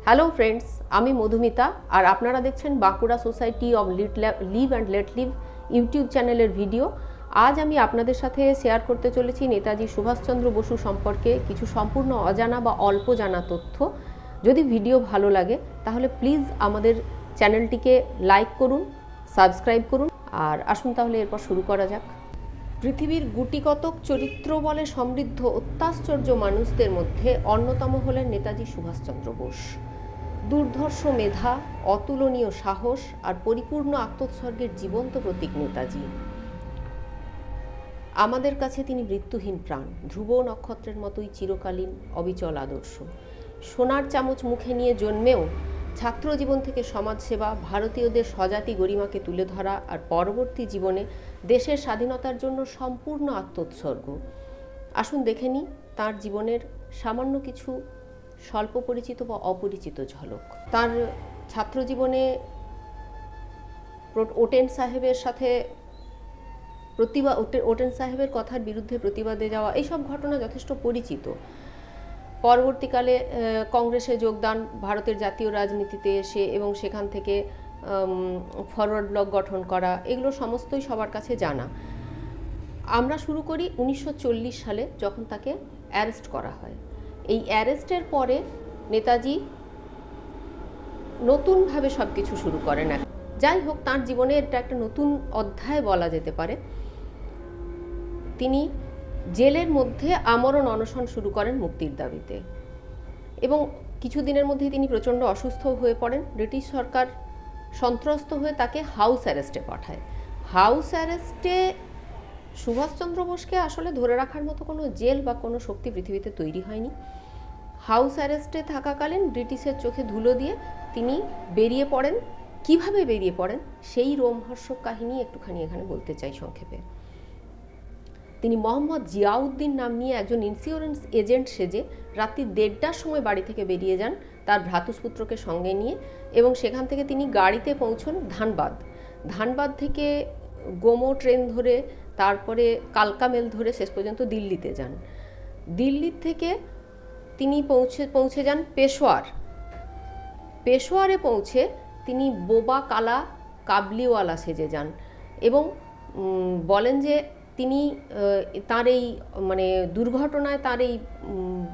Hello friends, আমি মধুমিতা আর আপনারা দেখছেন Bankura society of live and let live YouTube চ্যানেলের ভিডিও। আজ আমি আপনাদের সাথে শেয়ার করতে চলেছি নেতাজি সুভাষচন্দ্র বসু সম্পর্কে কিছু সম্পূর্ণ অজানা বা অল্প জানা তথ্য। যদি ভিডিও ভালো লাগে তাহলে প্লিজ আমাদের চ্যানেলটিকে লাইক করুন, সাবস্ক্রাইব করুন। আর আসুন তাহলে এরপর শুরু করা যাক। পৃথিবীর গুটিকতক চরিত্র বলে সমৃদ্ধ অত্যাশ্চর্য মানুষদের মধ্যে অন্যতম হলেন নেতাজি সুভাষচন্দ্র বোস। দুর্ধর্ষ মেধা, অতুলনীয় সাহস আর পরিপূর্ণ আত্মোৎসর্গের জীবন্ত প্রতীক নেতাজি। আমাদের কাছে তিনি মৃত্যুহীন প্রাণ, ধ্রুব নক্ষত্রের মতোই চিরকালীন অবিচল আদর্শ। সোনার চামচ মুখে নিয়ে জন্মেও ছাত্র জীবন থেকে সমাজসেবা, ভারতীয়দের স্বজাতি গরিমাকে তুলে ধরা আর পরবর্তী জীবনে দেশের স্বাধীনতার জন্য সম্পূর্ণ আত্মোৎসর্গ। আসুন দেখে নিই তাঁর জীবনের সামান্য কিছু স্বল্প পরিচিত বা অপরিচিত ঝলক। তার ছাত্র জীবনে ওটেন সাহেবের সাথে ওটেন সাহেবের কথার বিরুদ্ধে প্রতিবাদে যাওয়া, এইসব ঘটনা যথেষ্ট পরিচিত। পরবর্তীকালে কংগ্রেসে যোগদান, ভারতের জাতীয় রাজনীতিতে এসে এবং সেখান থেকে ফরওয়ার্ড ব্লক গঠন করা, এগুলো সমস্তই সবার কাছে জানা। আমরা শুরু করি 1940 সালে, যখন তাকে অ্যারেস্ট করা হয়। এই অ্যারেস্টের পরে নেতাজি নতুনভাবে সব কিছু শুরু করেন। যাই হোক, তাঁর জীবনে এটা একটা নতুন অধ্যায় বলা যেতে পারে। তিনি জেলের মধ্যে আমরণ অনশন শুরু করেন মুক্তির দাবিতে এবং কিছুদিনের মধ্যেই তিনি প্রচণ্ড অসুস্থ হয়ে পড়েন। ব্রিটিশ সরকার সন্ত্রস্ত হয়ে তাকে হাউস অ্যারেস্টে পাঠায়। হাউস অ্যারেস্টে সুভাষচন্দ্র বোসকে আসলে ধরে রাখার মতো কোনো জেল বা কোনো শক্তি পৃথিবীতে তৈরি হয়নি। হাউস অ্যারেস্টে থাকাকালীন ব্রিটিশের চোখে ধুলো দিয়ে তিনি বেরিয়ে পড়েন। কিভাবে বেরিয়ে পড়েন সেই রোমহর্ষক কাহিনী একটুখানি এখানে বলতে চাই সংক্ষেপে। তিনি মোহাম্মদ জিয়াউদ্দিন নাম নিয়ে একজন ইন্স্যুরেন্স এজেন্ট সেজে রাত্রি 1:30টার সময় বাড়ি থেকে বেরিয়ে যান তার ভ্রাতুষ্পুত্রকে সঙ্গে নিয়ে, এবং সেখান থেকে তিনি গাড়িতে পৌঁছন ধানবাদ থেকে গোমো ট্রেন ধরে, তারপরে কালকা মেল ধরে শেষ পর্যন্ত দিল্লিতে যান। দিল্লির থেকে তিনি পৌঁছে যান পেশোয়ারে পৌঁছে তিনি বোবা কালা কাবলিওয়ালা সেজে যান এবং বলেন যে তিনি তার এই দুর্ঘটনায় তার এই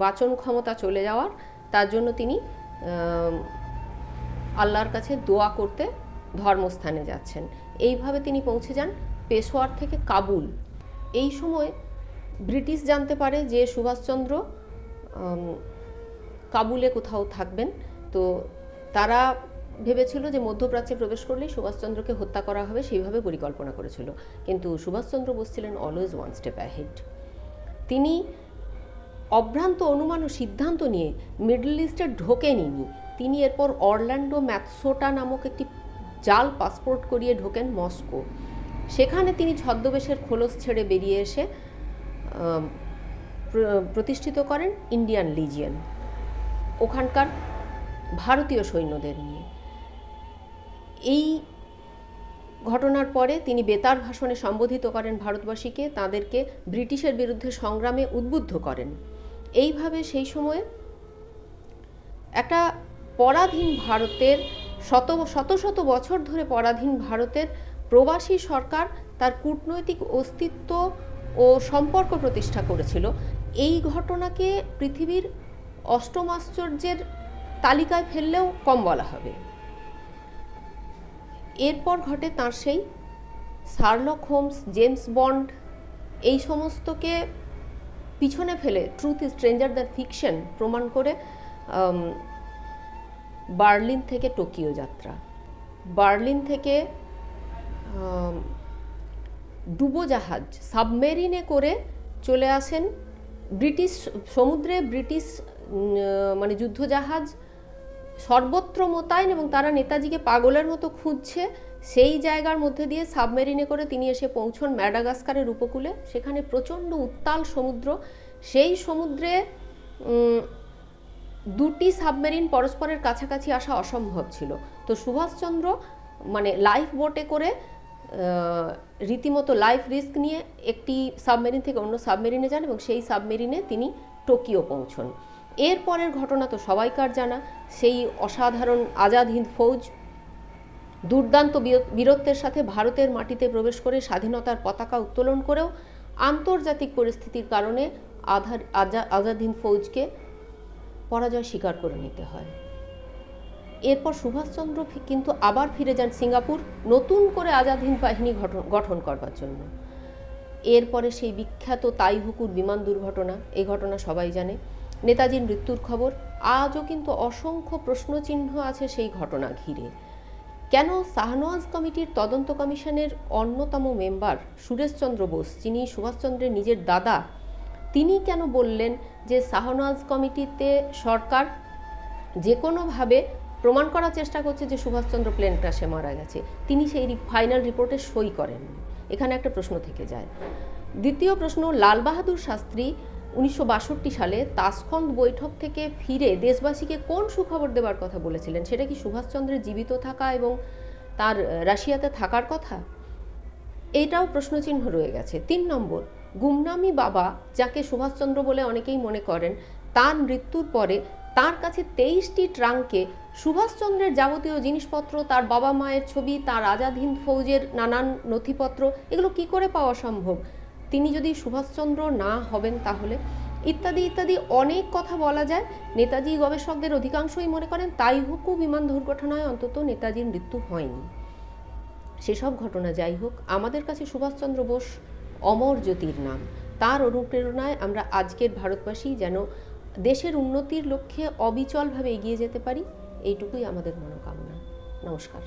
বাচন ক্ষমতা চলে যাওয়ার, তার জন্য তিনি আল্লাহর কাছে দোয়া করতে ধর্মস্থানে যাচ্ছেন। এইভাবে তিনি পৌঁছে যান পেশোয়ার থেকে কাবুল। এই সময় ব্রিটিশ জানতে পারে যে সুভাষচন্দ্র কাবুলে কোথাও থাকবেন, তো তারা ভেবেছিল যে মধ্যপ্রাচ্যে প্রবেশ করলেই সুভাষচন্দ্রকে হত্যা করা হবে, সেইভাবে পরিকল্পনা করেছিল। কিন্তু সুভাষচন্দ্র বোস ছিলেন অলওয়েজ ওয়ান স্টেপ অ্যাহেড। তিনি অভ্রান্ত অনুমান ও সিদ্ধান্ত নিয়ে মিডল ইস্টে ঢোকেননি। তিনি এরপর অরল্যান্ডো ম্যাথসোটা নামক একটি জাল পাসপোর্ট করিয়ে ঢোকেন মস্কো। সেখানে তিনি ছদ্মবেশের খোলস ছেড়ে বেরিয়ে এসে প্রতিষ্ঠিত করেন ইন্ডিয়ান লিজিয়ন, ওখানকার ভারতীয় সৈন্যদের নিয়ে। এই ঘটনার পরে তিনি বেতার ভাষণে সম্বোধিত করেন ভারতবাসীকে, তাদেরকে ব্রিটিশের বিরুদ্ধে সংগ্রামে উদ্বুদ্ধ করেন। এইভাবে সেই সময়ে একটা পরাধীন ভারতের শত বছর ধরে পরাধীন ভারতের প্রবাসী সরকার তার কূটনৈতিক অস্তিত্ব ও সম্পর্ক প্রতিষ্ঠা করেছিল। এই ঘটনাকে পৃথিবীর অষ্টম আশ্চর্যের তালিকায় ফেললেও কম বলা হবে। এরপর ঘটে তাঁর সেই শার্লক হোমস, জেমস বন্ড, এই সমস্তকে পিছনে ফেলে truth is stranger than fiction প্রমাণ করে বার্লিন থেকে টোকিও যাত্রা। বার্লিন থেকে ডুবোজাহাজ সাবমেরিনে করে চলে আসেন ব্রিটিশ সমুদ্রে। ব্রিটিশ যুদ্ধজাহাজ সর্বত্র মোতায়েন এবং তারা নেতাজিকে পাগলের মতো খুঁজছে। সেই জায়গার মধ্যে দিয়ে সাবমেরিনে করে তিনি এসে পৌঁছন ম্যাডাগাস্কারের উপকূলে। সেখানে প্রচণ্ড উত্তাল সমুদ্র। সেই সমুদ্রে দুটি সাবমেরিন পরস্পরের কাছাকাছি আসা অসম্ভব ছিল। তো সুভাষচন্দ্র লাইফ বোটে করে রীতিমতো লাইফ রিস্ক নিয়ে একটি সাবমেরিন থেকে অন্য সাবমেরিনে যান এবং সেই সাবমেরিনে তিনি টোকিও পৌঁছন। এর পরের ঘটনা তো সবাইকার জানা, সেই অসাধারণ আজাদ হিন্দ ফৌজ দুর্দান্ত বীরত্বের সাথে ভারতের মাটিতে প্রবেশ করে স্বাধীনতার পতাকা উত্তোলন করেও আন্তর্জাতিক পরিস্থিতির কারণে আজাদ হিন্দ ফৌজকে পরাজয় স্বীকার করে নিতে হয়। এরপর সুভাষচন্দ্র কিন্তু আবার ফিরে যান সিঙ্গাপুর নতুন করে আজাদ হিন্দ বাহিনী গঠন করবার জন্য। এরপরে সেই বিখ্যাত তাইহুকুর বিমান দুর্ঘটনা, এই ঘটনা সবাই জানে। নেতাজির মৃত্যুর খবর, আজও কিন্তু অসংখ্য প্রশ্নচিহ্ন আছে সেই ঘটনা ঘিরে। কেন শাহনওয়াজ কমিটির তদন্ত কমিশনের অন্যতম মেম্বার সুরেশচন্দ্র বোস, যিনি সুভাষচন্দ্রের নিজের দাদা, তিনি কেন বললেন যে শাহনওয়াজ কমিটিতে সরকার যে কোনোভাবে প্রমাণ করার চেষ্টা করছে যে সুভাষচন্দ্র প্লেন ক্র্যাশে মারা গেছে? তিনি সেই ফাইনাল রিপোর্টে সই করেন। এখানে একটা প্রশ্ন থেকে যায়। দ্বিতীয় প্রশ্ন, লাল বাহাদুর শাস্ত্রী 1962 সালে তাশখন্দ বৈঠক থেকে ফিরে দেশবাসীকে কোন সুখবর দেওয়ার কথা বলেছিলেন? সেটা কি সুভাষচন্দ্রের জীবিত থাকা এবং তার রাশিয়াতে থাকার কথা? এইটাও প্রশ্নচিহ্ন রয়ে গেছে। 3 নম্বর, গুমনামি বাবা, যাকে সুভাষচন্দ্র বলে অনেকেই মনে করেন, তার মৃত্যুর পরে তার কাছে 23টি ট্রাঙ্কে সুভাষচন্দ্রের যাবতীয় জিনিসপত্র, তার বাবা মায়ের ছবি, তার আজাদ হিন্দ ফৌজের নানান নথিপত্র, এগুলো কি করে পাওয়া সম্ভব? তিনি যদি সুভাষচন্দ্র না হবেন তাহলে? ইত্যাদি ইত্যাদি অনেক কথা বলা যায়। নেতাজি গবেষকদের অধিকাংশই মনে করেন তাইহুকু বিমান দুর্ঘটনায় অন্তত নেতাজির মৃত্যু হয়নি। সেসব ঘটনা যাই হোক, আমাদের কাছে সুভাষচন্দ্র বোস অমর জ্যোতির নাম। তার অনুপ্রেরণায় আমরা আজকের ভারতবাসী যেন দেশের উন্নতির লক্ষ্যে অবিচলভাবে এগিয়ে যেতে পারি, এইটুকুই আমাদের মনোকামনা। নমস্কার।